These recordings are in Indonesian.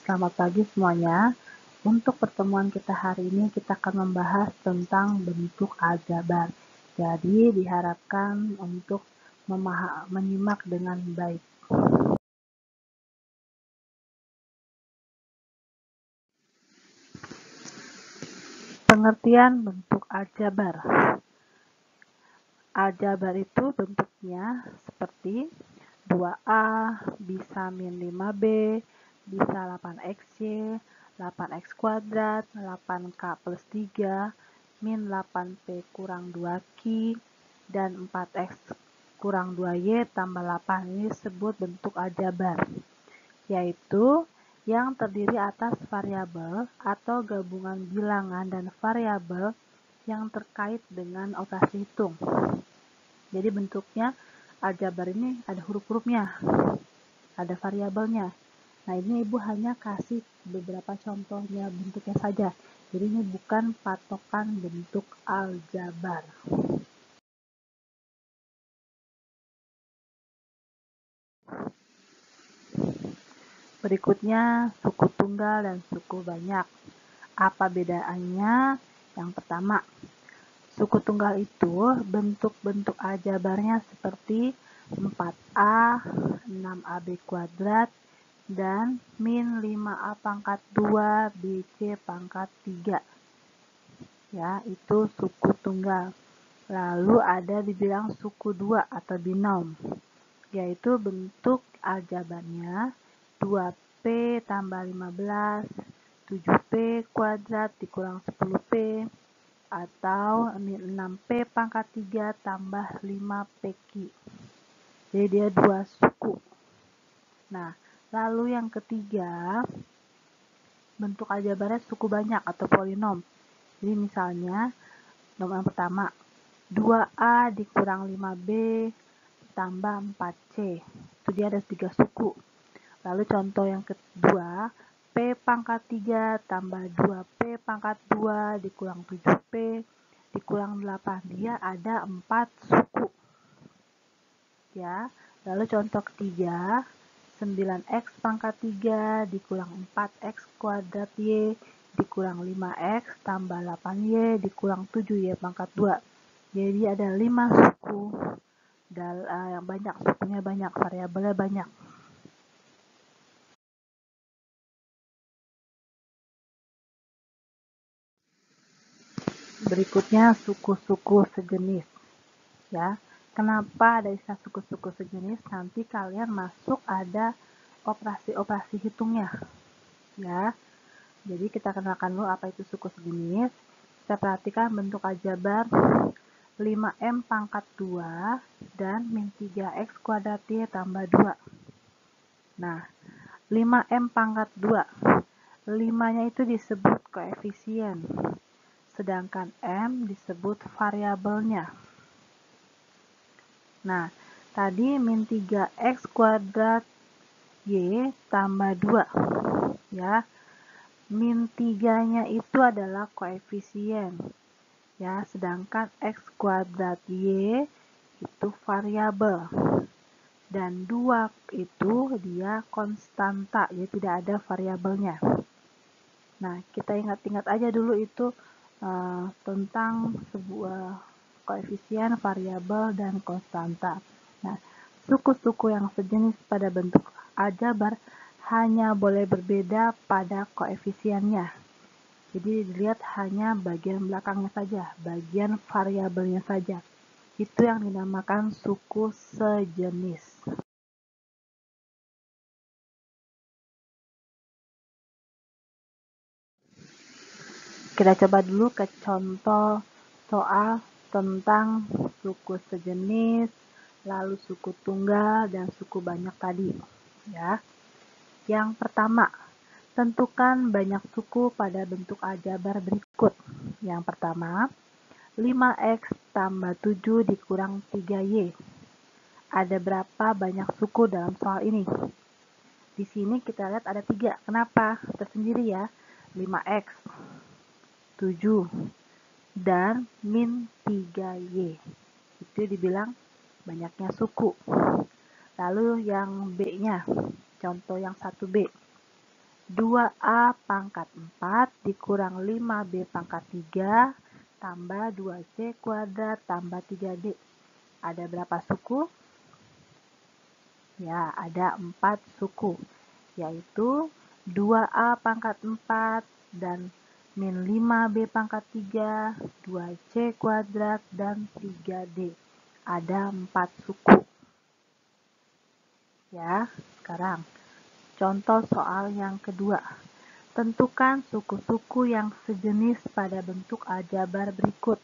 Selamat pagi semuanya. Untuk pertemuan kita hari ini kita akan membahas tentang bentuk aljabar. Jadi diharapkan untuk menyimak dengan baik. Pengertian bentuk aljabar. Aljabar itu bentuknya seperti 2A bisa min 5B, bisa 8XY, 8X kuadrat, 8K plus 3, min 8P kurang 2Q, dan 4X kurang 2Y tambah 8. Ini disebut bentuk aljabar, yaitu yang terdiri atas variabel atau gabungan bilangan dan variabel yang terkait dengan operasi hitung. Jadi bentuknya aljabar ini ada huruf-hurufnya, ada variabelnya. Nah, ini Ibu hanya kasih beberapa contohnya bentuknya saja. Jadi ini bukan patokan bentuk aljabar. Berikutnya suku tunggal dan suku banyak. Apa bedaannya? Yang pertama, suku tunggal itu bentuk-bentuk aljabarnya seperti 4A, 6AB kuadrat, dan min 5A pangkat 2 BC pangkat 3. Ya, itu suku tunggal. Lalu ada dibilang suku 2 atau binom, yaitu bentuk aljabarnya 2P tambah 15, 7P kuadrat dikurang 10P, atau min 6P pangkat 3 tambah 5PQ. Jadi dia dua suku. Nah, lalu yang ketiga, bentuk aljabarnya suku banyak atau polinom. Jadi misalnya, nomor yang pertama, 2A dikurang 5B tambah 4C. Itu dia ada 3 suku. Lalu contoh yang kedua, P pangkat 3 tambah 2P pangkat 2 dikurang 7P dikurang 8. Dia ada 4 suku. Ya. Lalu contoh ketiga, 9X pangkat 3 dikurang 4X kuadrat Y dikurang 5X tambah 8Y dikurang 7Y pangkat 2. Jadi ada 5 suku. Yang banyak, sukunya banyak, variabelnya banyak. Berikutnya suku-suku sejenis. Ya, kenapa ada istilah suku-suku sejenis? Nanti kalian masuk ada operasi-operasi hitungnya. Ya, jadi kita kenalkan dulu apa itu suku sejenis. Kita perhatikan bentuk aljabar 5M pangkat 2 dan min 3X kuadrat Y tambah 2. Nah, 5M pangkat 2. 5-nya itu disebut koefisien, sedangkan M disebut variabelnya. Nah, tadi min 3X kuadrat Y tambah 2. Ya, min 3-nya itu adalah koefisien. Ya, sedangkan X kuadrat Y itu variabel. Dan 2 itu dia konstanta, jadi tidak ada variabelnya. Nah, kita ingat-ingat aja dulu itu tentang sebuah koefisien, variabel, dan konstanta. Nah, suku-suku yang sejenis pada bentuk aljabar hanya boleh berbeda pada koefisiennya. Jadi dilihat hanya bagian belakangnya saja, bagian variabelnya saja. Itu yang dinamakan suku sejenis. Kita coba dulu ke contoh soal tentang suku sejenis, lalu suku tunggal, dan suku banyak tadi. Ya. Yang pertama, tentukan banyak suku pada bentuk aljabar berikut. Yang pertama, 5X tambah 7 dikurang 3Y. Ada berapa banyak suku dalam soal ini? Di sini kita lihat ada 3. Kenapa? Tersendiri ya. 5X, 7, dan min 3Y. Itu dibilang banyaknya suku. Lalu yang B-nya, contoh yang 1B. 2A pangkat 4 dikurang 5B pangkat 3 tambah 2C kuadrat tambah 3D. Ada berapa suku? Ya, ada 4 suku, yaitu 2A pangkat 4 dan min 5B pangkat 3, 2C kuadrat, dan 3D. Ada 4 suku. Ya, sekarang contoh soal yang kedua. Tentukan suku-suku yang sejenis pada bentuk aljabar berikut.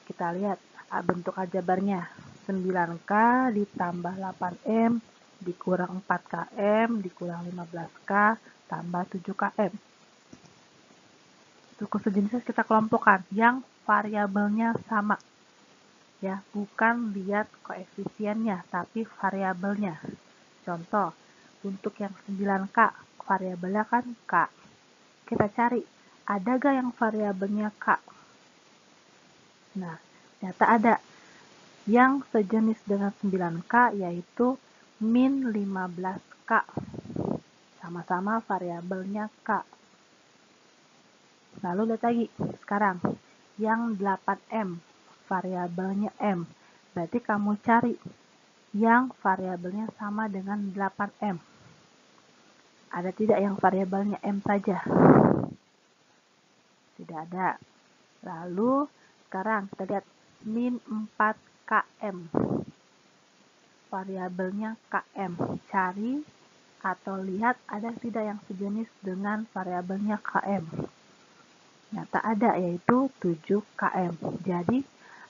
Kita lihat bentuk aljabarnya. 9K ditambah 8M dikurang 4KM dikurang 15K tambah 7KM. Suku sejenis kita kelompokkan yang variabelnya sama. Ya, bukan lihat koefisiennya, tapi variabelnya. Contoh, untuk yang 9K, variabelnya kan K. Kita cari, ada gak yang variabelnya K? Nah, ternyata ada. Yang sejenis dengan 9K yaitu min 15K. Sama-sama variabelnya K. Lalu lihat lagi, sekarang yang 8M, variabelnya M. Berarti kamu cari yang variabelnya sama dengan 8M. Ada tidak yang variabelnya M saja? Tidak ada. Lalu sekarang kita lihat min 4KM. Variabelnya KM. Cari atau lihat ada tidak yang sejenis dengan variabelnya KM. Ternyata ada, yaitu 7KM. Jadi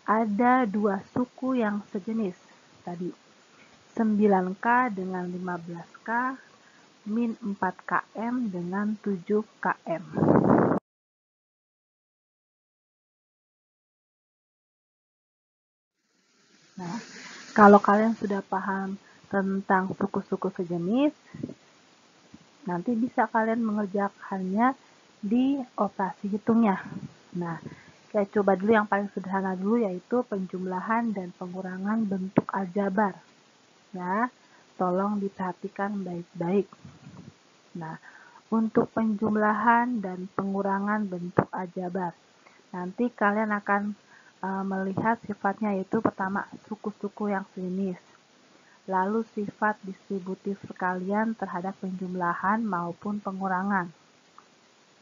ada 2 suku yang sejenis. Tadi 9K dengan 15K min 4KM dengan 7KM. Nah, kalau kalian sudah paham tentang suku-suku sejenis, nanti bisa kalian mengerjakannya di operasi hitungnya. Nah, kita coba dulu yang paling sederhana dulu, yaitu penjumlahan dan pengurangan bentuk aljabar. Ya, tolong diperhatikan baik-baik. Nah, untuk penjumlahan dan pengurangan bentuk aljabar, nanti kalian akan melihat sifatnya, yaitu pertama suku-suku yang sejenis, lalu sifat distributif sekalian terhadap penjumlahan maupun pengurangan.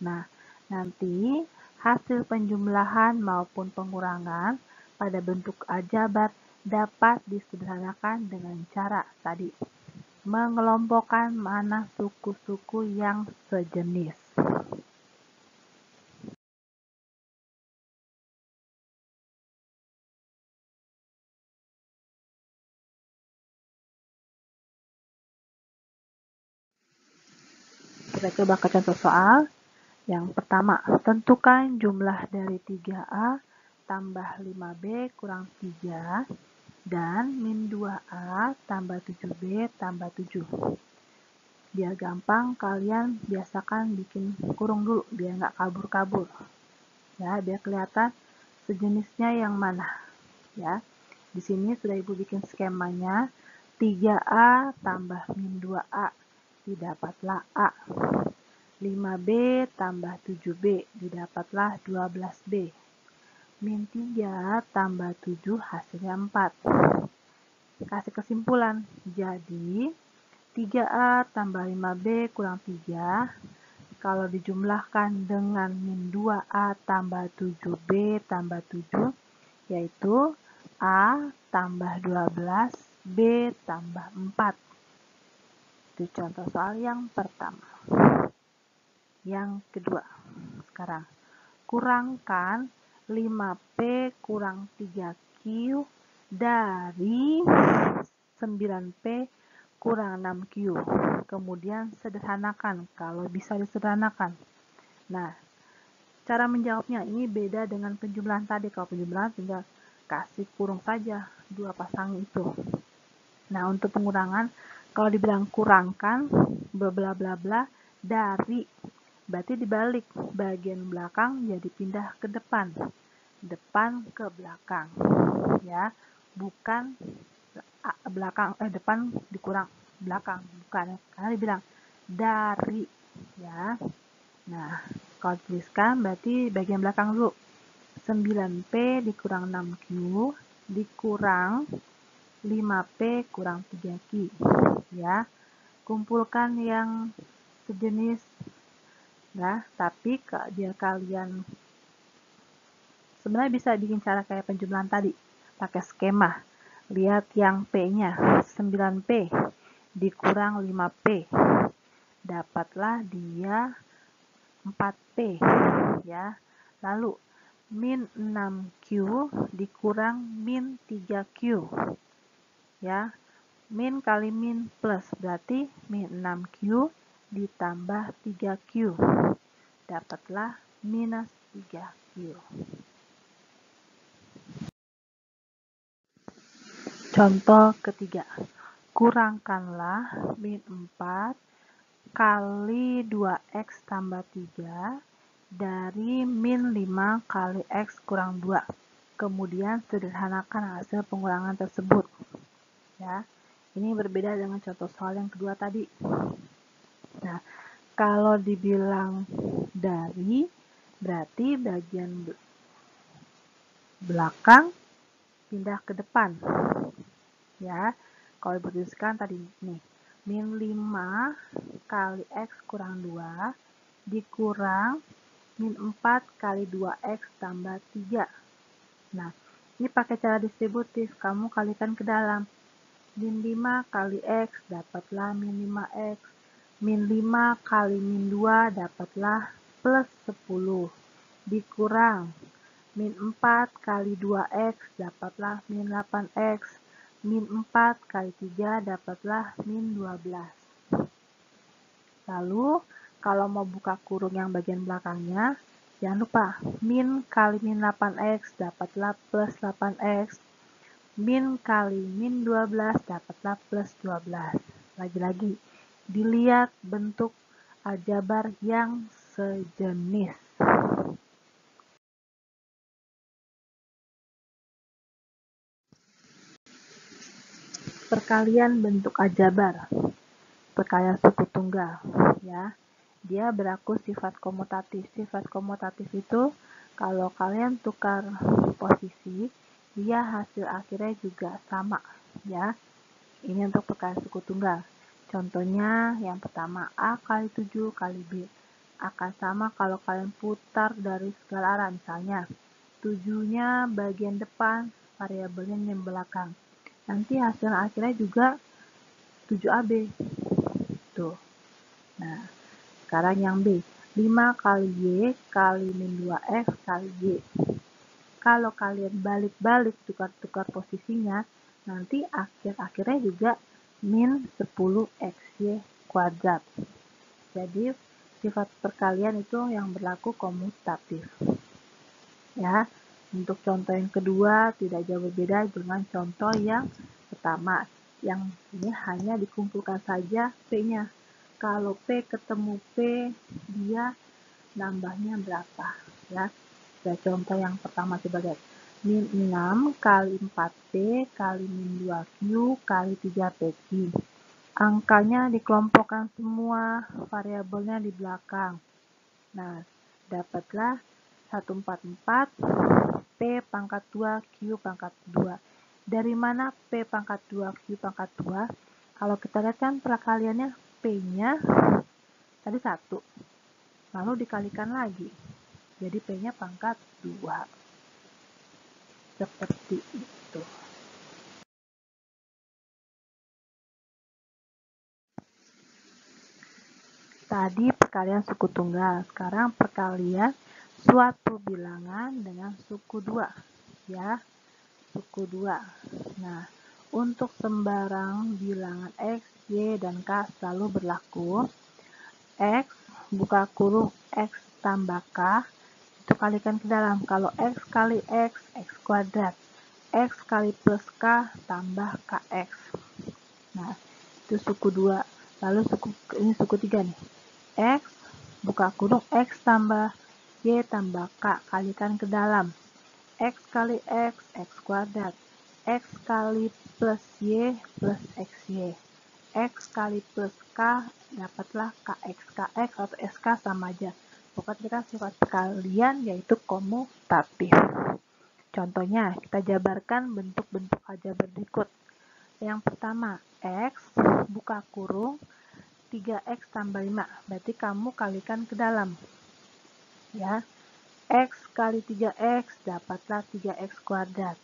Nah, nanti hasil penjumlahan maupun pengurangan pada bentuk aljabar dapat disederhanakan dengan cara tadi, mengelompokkan mana suku-suku yang sejenis. Kita coba ke contoh soal. Yang pertama, tentukan jumlah dari 3A tambah 5B kurang 3 dan min 2A tambah 7B tambah 7. Biar gampang, kalian biasakan bikin kurung dulu biar nggak kabur-kabur. Ya, biar kelihatan sejenisnya yang mana. Ya, di sini sudah Ibu bikin skemanya. 3A tambah min 2A didapatlah A. 5B tambah 7B didapatlah 12B. Min 3 tambah 7 hasilnya 4. Kasih kesimpulan. Jadi 3A tambah 5B kurang 3 kalau dijumlahkan dengan min 2A tambah 7B tambah 7 yaitu A tambah 12, B tambah 4. Itu contoh soal yang pertama. Yang kedua, sekarang kurangkan 5P kurang 3Q dari 9P kurang 6Q. Kemudian sederhanakan kalau bisa disederhanakan. Nah, cara menjawabnya ini beda dengan penjumlahan tadi. Kalau penjumlahan tinggal kasih kurung saja dua pasang itu. Nah, untuk pengurangan kalau dibilang kurangkan bla bla bla dari, berarti dibalik, bagian belakang jadi pindah ke depan ke belakang, ya, bukan depan dikurang belakang, bukan, karena dibilang dari, ya. Nah, kalau tuliskan berarti bagian belakang dulu. 9P dikurang 6Q dikurang 5P kurang 3Q. Ya, kumpulkan yang sejenis. Nah, tapi biar kalian sebenarnya bisa bikin cara kayak penjumlahan tadi, pakai skema. Lihat yang P-nya, 9P dikurang 5P. Dapatlah dia 4P, ya. Lalu min 6Q dikurang min 3Q, ya. Min kali min plus berarti min 6Q ditambah 3Q. Dapatlah minus 3Q. Contoh ketiga, kurangkanlah min 4 kali 2x tambah 3 dari min 5 kali x kurang 2. Kemudian sederhanakan hasil pengurangan tersebut. Ya, ini berbeda dengan contoh soal yang kedua tadi. Nah, kalau dibilang dari, berarti bagian belakang pindah ke depan. Ya, kalau dituliskan tadi nih, min 5 kali x kurang 2 dikurang min 4 kali 2x tambah 3. Nah, ini pakai cara distributif, kamu kalikan ke dalam. Min 5 kali x dapatlah min 5x. Min 5 kali min 2 dapatlah plus 10. Dikurang min 4 kali 2x dapatlah min 8x. Min 4 kali 3 dapatlah min 12. Lalu, kalau mau buka kurung yang bagian belakangnya, jangan lupa, min kali min 8x dapatlah plus 8x. Min kali min 12 dapatlah plus 12. Lagi-lagi, dilihat bentuk aljabar yang sejenis. Perkalian bentuk aljabar, perkalian suku tunggal, ya. Dia berlaku sifat komutatif. Sifat komutatif itu kalau kalian tukar posisi, dia hasil akhirnya juga sama, ya. Ini untuk perkalian suku tunggal. Contohnya yang pertama, A kali 7 kali B. Akan sama kalau kalian putar dari segala arah. Misalnya, 7-nya bagian depan, variabelnya yang belakang. Nanti hasil akhirnya juga 7AB. Tuh. Nah, sekarang yang B. 5 kali Y kali min 2X kali Y. Kalau kalian balik-balik tukar-tukar posisinya, nanti akhir-akhirnya juga min 10XY kuadrat. Jadi, sifat perkalian itu yang berlaku komutatif. Ya, untuk contoh yang kedua tidak jauh berbeda dengan contoh yang pertama. Yang ini hanya dikumpulkan saja P-nya. Kalau P ketemu P, dia nambahnya berapa? Ya, contoh yang pertama coba lihat. Min 6 kali 4P kali min 2Q kali 3PQ. Angkanya dikelompokkan semua, variabelnya di belakang. Nah, dapatlah 144 P pangkat 2 Q pangkat 2. Dari mana P pangkat 2 Q pangkat 2? Kalau kita lihat kan perkaliannya P-nya tadi 1. Lalu dikalikan lagi. Jadi P-nya pangkat 2. Seperti itu. Tadi perkalian suku tunggal, sekarang perkalian suatu bilangan dengan suku 2. Ya, suku 2. Nah, untuk sembarang bilangan X, Y, dan K selalu berlaku. X, buka kurung, X tambah K, itu kalikan ke dalam. Kalau X kali X, X kuadrat. X kali plus K tambah KX. Nah, itu suku 2. Lalu ini suku 3 nih. X, buka kurung, X tambah Y tambah K, kalikan ke dalam. X kali X kuadrat. X kali plus Y plus XY. X kali plus K, dapatlah KX. KX atau SK sama aja. Pokoknya kita sifat sekalian yaitu komutatif. Contohnya, kita jabarkan bentuk-bentuk aljabar berikut. Yang pertama, X, buka kurung, 3X tambah 5. Berarti kamu kalikan ke dalam. Ya, X kali 3X dapatlah 3X kuadrat.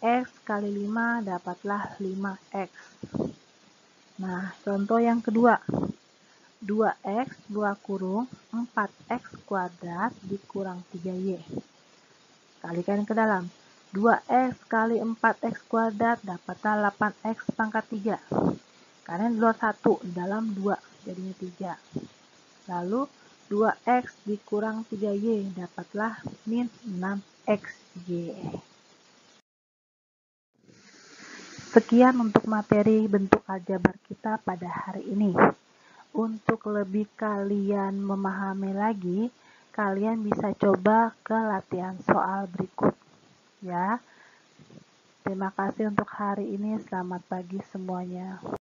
X kali 5 dapatlah 5X. Nah, contoh yang kedua. 2X buka kurung 4X kuadrat dikurang 3Y. Kalikan ke dalam. 2X kali 4X kuadrat dapatlah 8X pangkat 3. Karena di luar 1, di dalam 2, jadinya 3. Lalu 2X dikurang 3Y dapatlah min 6XY. Sekian untuk materi bentuk aljabar kita pada hari ini. Untuk lebih kalian memahami lagi, kalian bisa coba ke latihan soal berikut. Ya, terima kasih untuk hari ini. Selamat pagi semuanya.